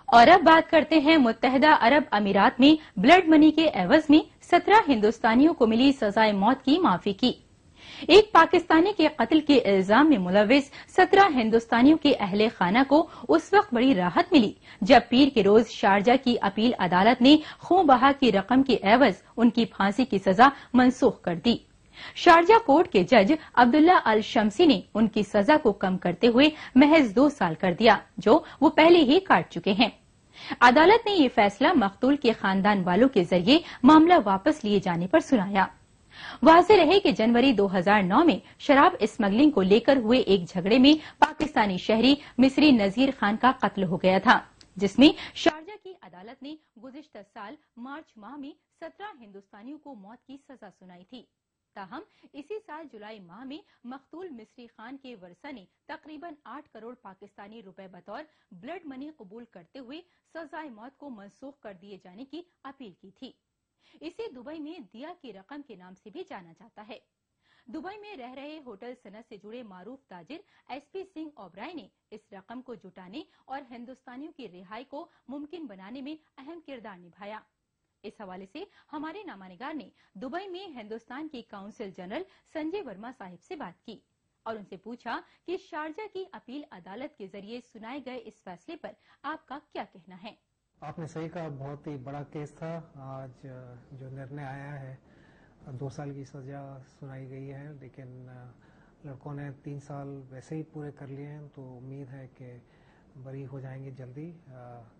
اور اب बात करते हैं मुत्तहदा अरब अमीरात में ब्लड मनी के एवज में 17 हिंदुस्तानियों को मिली सजाए मौत की माफी की। एक पाकिस्तानी के कत्ल के इल्जाम में मुलविस 17 हिंदुस्तानियों के अहले खाना को उस वक्त बड़ी राहत मिली जब पीर के रोज शारजा की अपील अदालत ने खून बहा की रकम के एवज उनकी फांसी की सजा मनसूख कर दी। शारजा कोर्ट के जज अब्दुल्ला अल शम्सी ने उनकी सजा को कम करते हुए महज 2 साल कर दिया, जो वो पहले ही काट चुके हैं। अदालत ने ये फैसला मकतूल के खानदान वालों के जरिए मामला वापस लिए जाने पर सुनाया। वाज़ेह रहे कि जनवरी 2009 में शराब स्मगलिंग को लेकर हुए एक झगड़े में पाकिस्तानी शहरी मिस्री नजीर खान का कत्ल हो गया था, जिसमें शारजा की अदालत ने गुज़िश्ता साल मार्च माह में 17 हिंदुस्तानियों को मौत की सजा सुनाई थी। ताहम इसी साल जुलाई माह में मकतूल मिस्री खान के वरसा ने तकरीबन 8 करोड़ पाकिस्तानी रुपए बतौर ब्लड मनी कबूल करते हुए सजाए मौत को मनसूख कर दिए जाने की अपील की थी। इसे दुबई में दिया की रकम के नाम से भी जाना जाता है। दुबई में रह रहे होटल सनत से जुड़े मारूफ ताजिर एसपी सिंह ओबराय ने इस रकम को जुटाने और हिंदुस्तानियों की रिहाई को मुमकिन बनाने में अहम किरदार निभाया। इस हवाले से हमारे नामानिगार ने दुबई में हिंदुस्तान की काउंसिल जनरल संजय वर्मा साहिब से बात की और उनसे पूछा कि शारजा की अपील अदालत के जरिए सुनाए गए इस फैसले पर आपका क्या कहना है। आपने सही कहा, बहुत ही बड़ा केस था। आज जो निर्णय आया है 2 साल की सजा सुनाई गई है, लेकिन लड़कों ने 3 साल वैसे ही पूरे कर लिए हैं, तो उम्मीद है कि बरी हो जाएंगे जल्दी।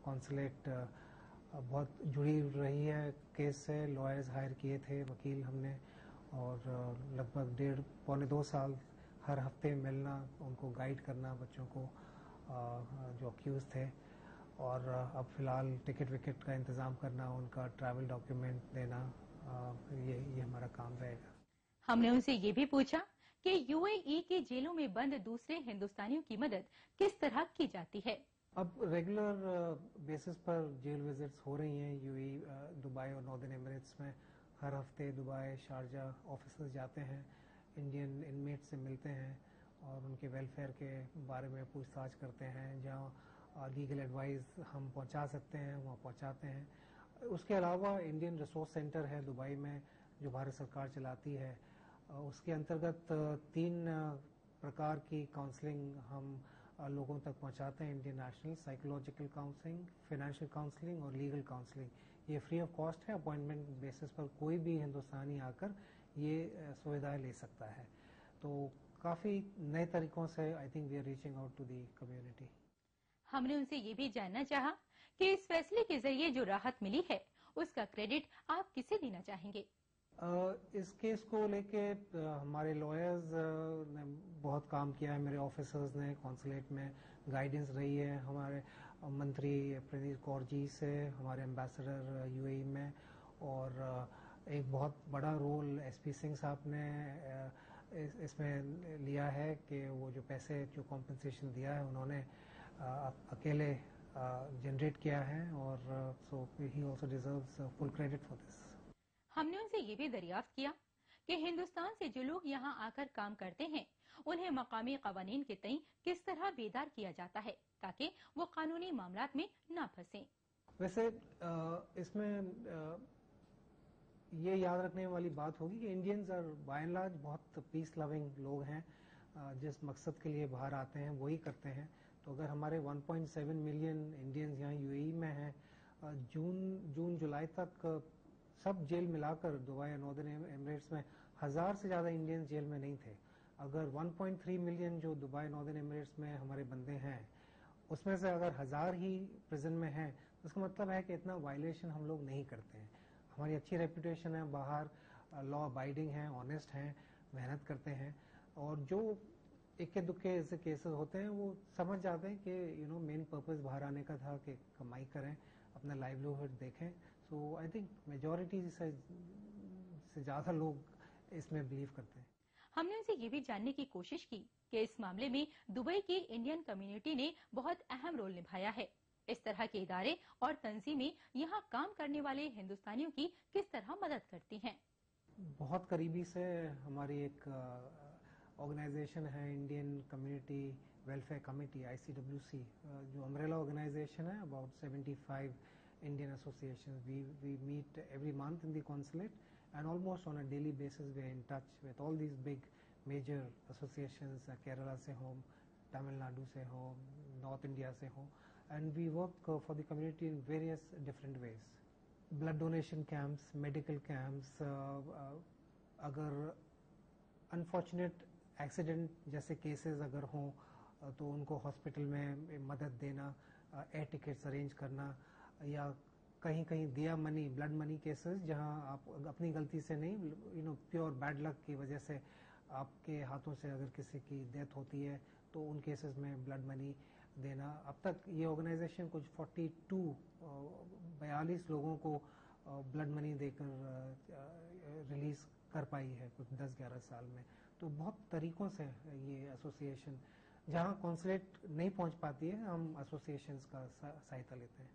कौंसलेट बहुत जुड़ी रही है केस से, लॉयर्स हायर किए थे, वकील हमने, और लगभग 1.5-2 साल हर हफ्ते मिलना, उनको गाइड करना बच्चों को जो अक्यूज थे, और अब फिलहाल टिकट विकेट का इंतज़ाम करना, उनका ट्रैवल डॉक्यूमेंट देना, ये हमारा काम रहेगा। हमने उनसे ये भी पूछा कि यूएई के जेलों में बंद दूसरे हिंदुस्तानियों की मदद किस तरह की जाती है। अब रेगुलर बेसिस पर जेल विजिट्स हो रही हैं यूएई, दुबई और नॉर्दर्न एमिरेट्स में। हर हफ्ते दुबई, शारजा ऑफिसर्स जाते हैं, इंडियन इनमेट से मिलते हैं और उनके वेलफेयर के बारे में पूछताछ करते हैं। जहाँ लीगल एडवाइस हम पहुंचा सकते हैं वहाँ पहुंचाते हैं। उसके अलावा इंडियन रिसोर्स सेंटर है दुबई में, जो भारत सरकार चलाती है। उसके अंतर्गत 3 प्रकार की काउंसलिंग हम लोगों तक पहुंचाते हैं। Indian national psychological counselling, financial counselling और लीगल काउंसलिंग। ये फ्री ऑफ कॉस्ट है, अपॉइंटमेंट बेसिस पर कोई भी हिंदुस्तानी आकर ये सुविधाएं ले सकता है। तो काफ़ी नए तरीकों से I think we are reaching out to the community. हमने उनसे ये भी जानना चाहा कि इस फैसले के जरिए जो राहत मिली है उसका क्रेडिट आप किसे देना चाहेंगे। इस केस को लेके हमारे लॉयर्स ने बहुत काम किया है, मेरे ऑफिसर्स ने कॉन्सुलेट में गाइडेंस रही है, हमारे मंत्री प्रदीप कौर जी से, हमारे एम्बेसडर यूएई में, और एक बहुत बड़ा रोल एसपी सिंह साहब ने इसमें लिया है कि वो जो पैसे जो कॉम्पनसेशन दिया है उन्होंने अकेले जनरेट किया है, और so he also deserves full credit for this. हमने उनसे ये भी दरियाफ्त किया कि हिंदुस्तान से जो लोग यहाँ आकर काम करते हैं उन्हें मकामी कवानीन के तई किस तरह बेदार किया जाता है ताकि वो कानूनी मामलात में ना फंसे। वैसे इसमें ये याद रखने वाली बात होगी कि इंडियंस और बाय एंड लार्ज बहुत पीस लविंग लोग हैं। जिस मकसद के लिए बाहर आते हैं वही करते हैं। तो अगर हमारे 1.7 मिलियन इंडियंस यहाँ यूएई में हैं, जून जुलाई तक सब जेल मिलाकर दुबई और नॉर्दर्न एमिरेट्स में 1000 से ज़्यादा इंडियंस जेल में नहीं थे। अगर 1.3 मिलियन जो दुबई नॉर्दर्न एमिरेट्स में हमारे बंदे हैं, उसमें से अगर 1000 ही प्रिजन में हैं, तो इसका मतलब है कि इतना वायलेशन हम लोग नहीं करते हैं। हमारी अच्छी रेपुटेशन है, बाहर लॉ अबाइडिंग है, ऑनेस्ट हैं, मेहनत करते हैं, और जो इक्के दुक्के ऐसे केसेस होते हैं वो समझ जाते हैं कि मेन पर्पस बाहर आने का था कि कमाई करें, अपना लाइवलीहुड देखें। सो आई थिंक मेजॉरिटी से ज़्यादा लोग इसमें बिलीव करते हैं। हमने उनसे ये भी जानने की कोशिश की कि इस मामले में दुबई की इंडियन कम्युनिटी ने बहुत अहम रोल निभाया है। इस तरह के इदारे और तंजीमें यहाँ काम करने वाले हिंदुस्तानियों की किस तरह मदद करती हैं। बहुत करीबी से हमारी एक ऑर्गेनाइजेशन है, Indian community Welfare Committee, ICWC, जो umbrella organization है, about 75 Indian associations. We meet every month in the consulate, and almost on a daily basis we are in touch with all these big major associations, Kerala se ho, Tamil Nadu se ho, North India se ho, and we work for the community in various different ways. Blood donation camps, medical camps, अगर unfortunate accident जैसे cases अगर हों तो उनको hospital में मदद देना, air tickets arrange करना, या कहीं कहीं दिया मनी, ब्लड मनी केसेस जहां आप अपनी गलती से नहीं, प्योर बैड लक की वजह से आपके हाथों से अगर किसी की डेथ होती है तो उन केसेस में ब्लड मनी देना. अब तक ये ऑर्गेनाइजेशन कुछ 42 लोगों को ब्लड मनी देकर रिलीज कर पाई है कुछ 10-11 साल में. तो बहुत तरीकों से ये एसोसिएशन, जहां कॉन्सुलेट नहीं पहुंच पाती है, हम एसोसिएशंस का सहायता लेते हैं.